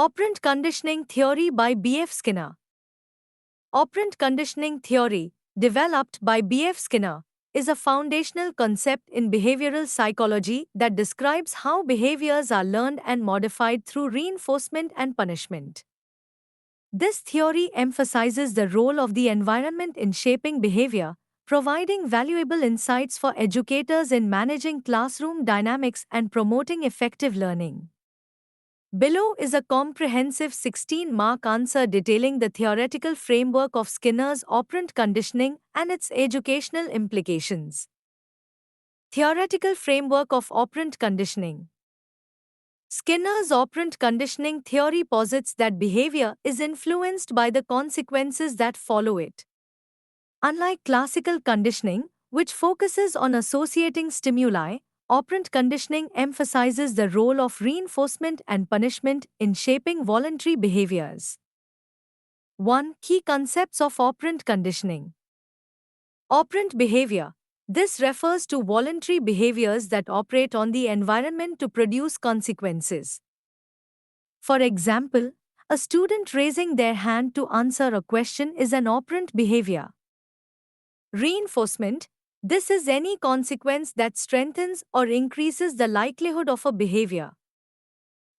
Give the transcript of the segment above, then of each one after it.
Operant conditioning theory by B.F. Skinner. Operant conditioning theory, developed by B.F. Skinner, is a foundational concept in behavioral psychology that describes how behaviors are learned and modified through reinforcement and punishment. This theory emphasizes the role of the environment in shaping behavior, providing valuable insights for educators in managing classroom dynamics and promoting effective learning. Below is a comprehensive 16-mark answer detailing the theoretical framework of Skinner's operant conditioning and its educational implications. Theoretical framework of operant conditioning. Skinner's operant conditioning theory posits that behavior is influenced by the consequences that follow it. Unlike classical conditioning, which focuses on associating stimuli, operant conditioning emphasizes the role of reinforcement and punishment in shaping voluntary behaviors. 1. Key concepts of operant conditioning. Operant behavior. This refers to voluntary behaviors that operate on the environment to produce consequences. For example, a student raising their hand to answer a question is an operant behavior. Reinforcement. This is any consequence that strengthens or increases the likelihood of a behavior.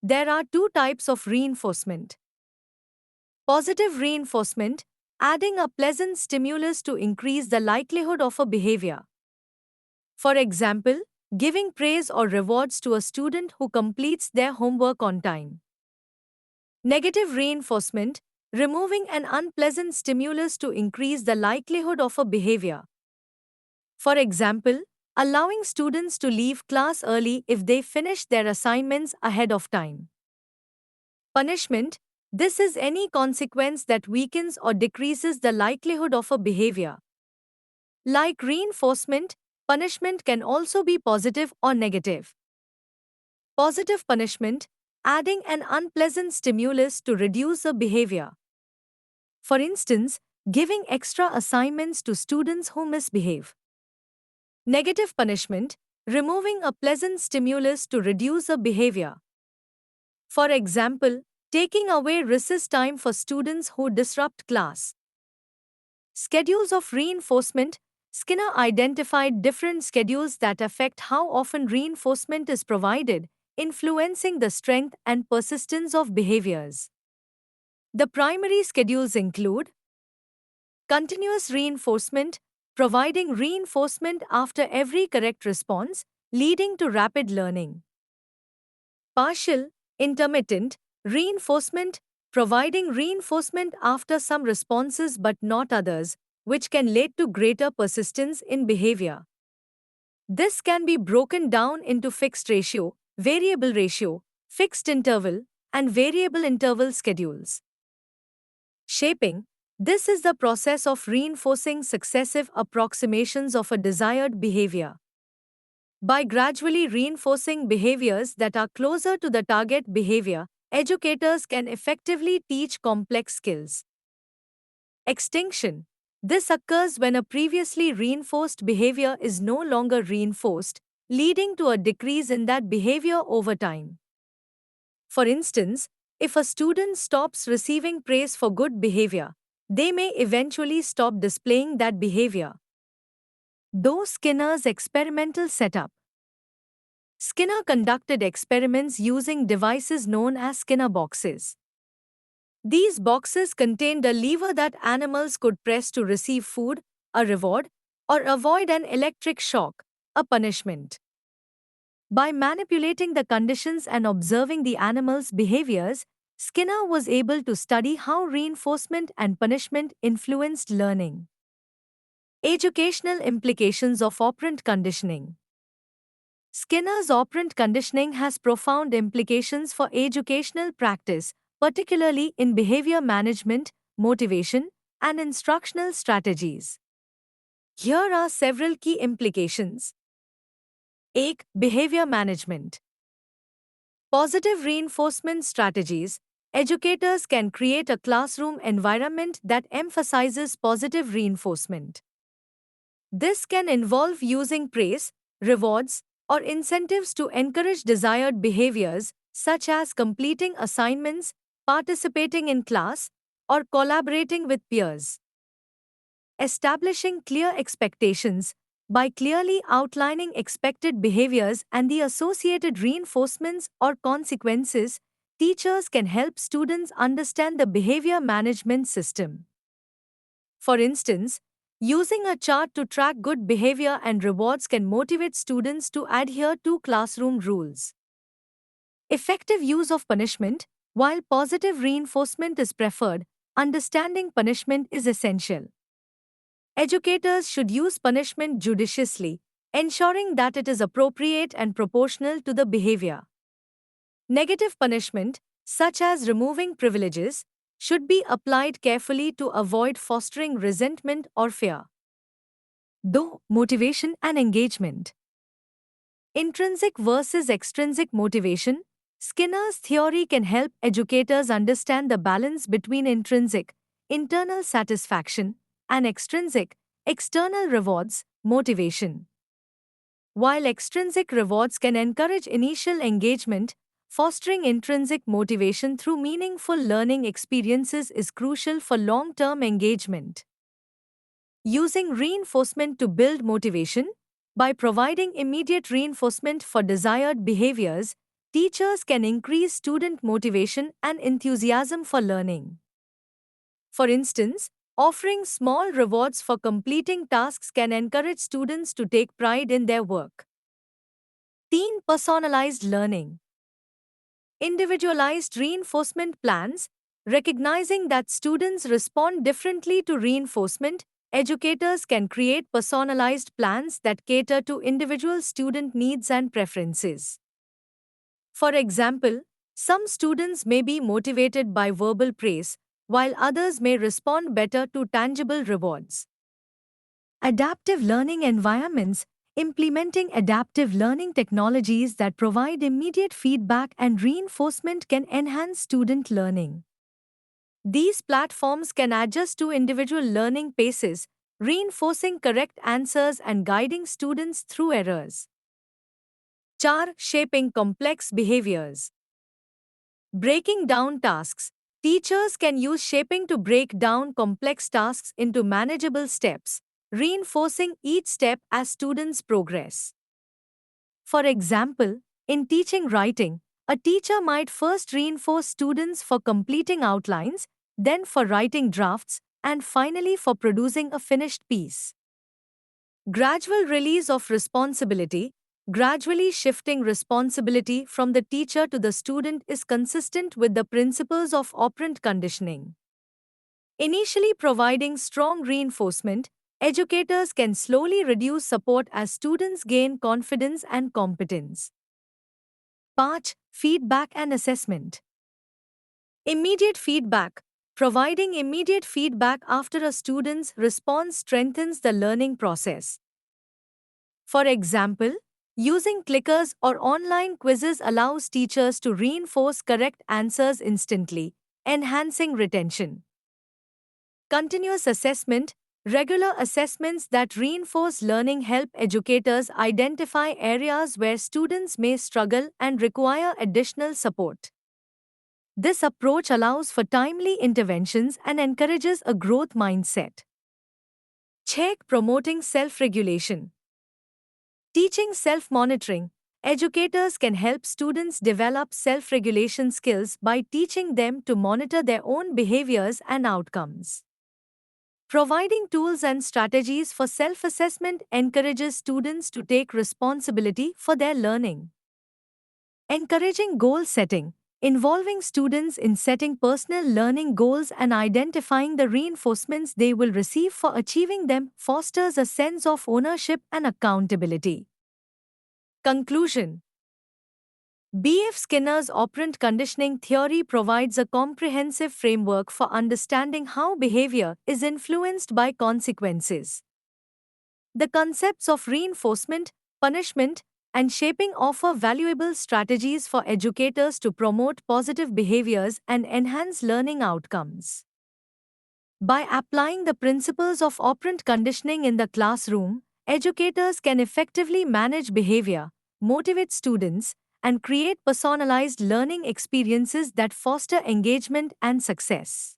There are two types of reinforcement. Positive reinforcement, adding a pleasant stimulus to increase the likelihood of a behavior. For example, giving praise or rewards to a student who completes their homework on time. Negative reinforcement, removing an unpleasant stimulus to increase the likelihood of a behavior. For example, allowing students to leave class early if they finish their assignments ahead of time. Punishment. This is any consequence that weakens or decreases the likelihood of a behavior. Like reinforcement, punishment can also be positive or negative. Positive punishment, adding an unpleasant stimulus to reduce a behavior. For instance, giving extra assignments to students who misbehave. Negative punishment, removing a pleasant stimulus to reduce a behavior. For example, taking away recess time for students who disrupt class. Schedules of reinforcement. Skinner identified different schedules that affect how often reinforcement is provided, influencing the strength and persistence of behaviors. The primary schedules include continuous reinforcement, providing reinforcement after every correct response, leading to rapid learning. Partial, intermittent, reinforcement, providing reinforcement after some responses but not others, which can lead to greater persistence in behavior. This can be broken down into fixed ratio, variable ratio, fixed interval, and variable interval schedules. Shaping. This is the process of reinforcing successive approximations of a desired behavior. By gradually reinforcing behaviors that are closer to the target behavior, educators can effectively teach complex skills. Extinction. This occurs when a previously reinforced behavior is no longer reinforced, leading to a decrease in that behavior over time. For instance, if a student stops receiving praise for good behavior, they may eventually stop displaying that behavior. Though Skinner's experimental setup. Skinner conducted experiments using devices known as Skinner boxes. These boxes contained a lever that animals could press to receive food, a reward, or avoid an electric shock, a punishment. By manipulating the conditions and observing the animals' behaviors, Skinner was able to study how reinforcement and punishment influenced learning. Educational implications of operant conditioning. Skinner's operant conditioning has profound implications for educational practice, particularly in behavior management, motivation, and instructional strategies. Here are several key implications. 1. Behavior management. Positive reinforcement strategies. Educators can create a classroom environment that emphasizes positive reinforcement. This can involve using praise, rewards, or incentives to encourage desired behaviors, such as completing assignments, participating in class, or collaborating with peers. Establishing clear expectations. By clearly outlining expected behaviors and the associated reinforcements or consequences, teachers can help students understand the behavior management system. For instance, using a chart to track good behavior and rewards can motivate students to adhere to classroom rules. Effective use of punishment. While positive reinforcement is preferred, understanding punishment is essential. Educators should use punishment judiciously, ensuring that it is appropriate and proportional to the behavior. Negative punishment, such as removing privileges, should be applied carefully to avoid fostering resentment or fear. Though, motivation and engagement. Intrinsic versus extrinsic motivation. Skinner's theory can help educators understand the balance between intrinsic, internal satisfaction, and extrinsic, external rewards, motivation. While extrinsic rewards can encourage initial engagement, fostering intrinsic motivation through meaningful learning experiences is crucial for long-term engagement. Using reinforcement to build motivation. By providing immediate reinforcement for desired behaviors, teachers can increase student motivation and enthusiasm for learning. For instance, offering small rewards for completing tasks can encourage students to take pride in their work. Teen personalized learning. Individualized reinforcement plans. Recognizing that students respond differently to reinforcement, educators can create personalized plans that cater to individual student needs and preferences. For example, some students may be motivated by verbal praise, while others may respond better to tangible rewards. Adaptive learning environments. Implementing adaptive learning technologies that provide immediate feedback and reinforcement can enhance student learning. These platforms can adjust to individual learning paces, reinforcing correct answers and guiding students through errors. Shaping complex behaviors. Breaking down tasks. Teachers can use shaping to break down complex tasks into manageable steps, reinforcing each step as students progress. For example, in teaching writing, a teacher might first reinforce students for completing outlines, then for writing drafts, and finally for producing a finished piece. Gradual release of responsibility. Gradually shifting responsibility from the teacher to the student is consistent with the principles of operant conditioning. Initially providing strong reinforcement, educators can slowly reduce support as students gain confidence and competence. Feedback and assessment. Immediate feedback. Providing immediate feedback after a student's response strengthens the learning process. For example, using clickers or online quizzes allows teachers to reinforce correct answers instantly, enhancing retention. Continuous assessment. Regular assessments that reinforce learning help educators identify areas where students may struggle and require additional support. This approach allows for timely interventions and encourages a growth mindset. Promoting self-regulation. Teaching self-monitoring. Educators can help students develop self-regulation skills by teaching them to monitor their own behaviors and outcomes. Providing tools and strategies for self-assessment encourages students to take responsibility for their learning. Encouraging goal setting. Involving students in setting personal learning goals and identifying the reinforcements they will receive for achieving them fosters a sense of ownership and accountability. Conclusion. B.F. Skinner's operant conditioning theory provides a comprehensive framework for understanding how behavior is influenced by consequences. The concepts of reinforcement, punishment, and shaping offer valuable strategies for educators to promote positive behaviors and enhance learning outcomes. By applying the principles of operant conditioning in the classroom, educators can effectively manage behavior, motivate students, and create personalized learning experiences that foster engagement and success.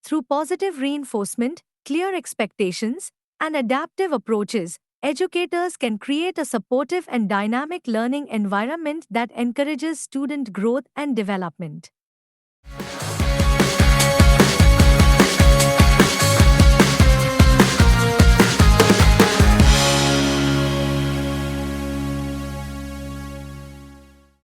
Through positive reinforcement, clear expectations, and adaptive approaches, educators can create a supportive and dynamic learning environment that encourages student growth and development.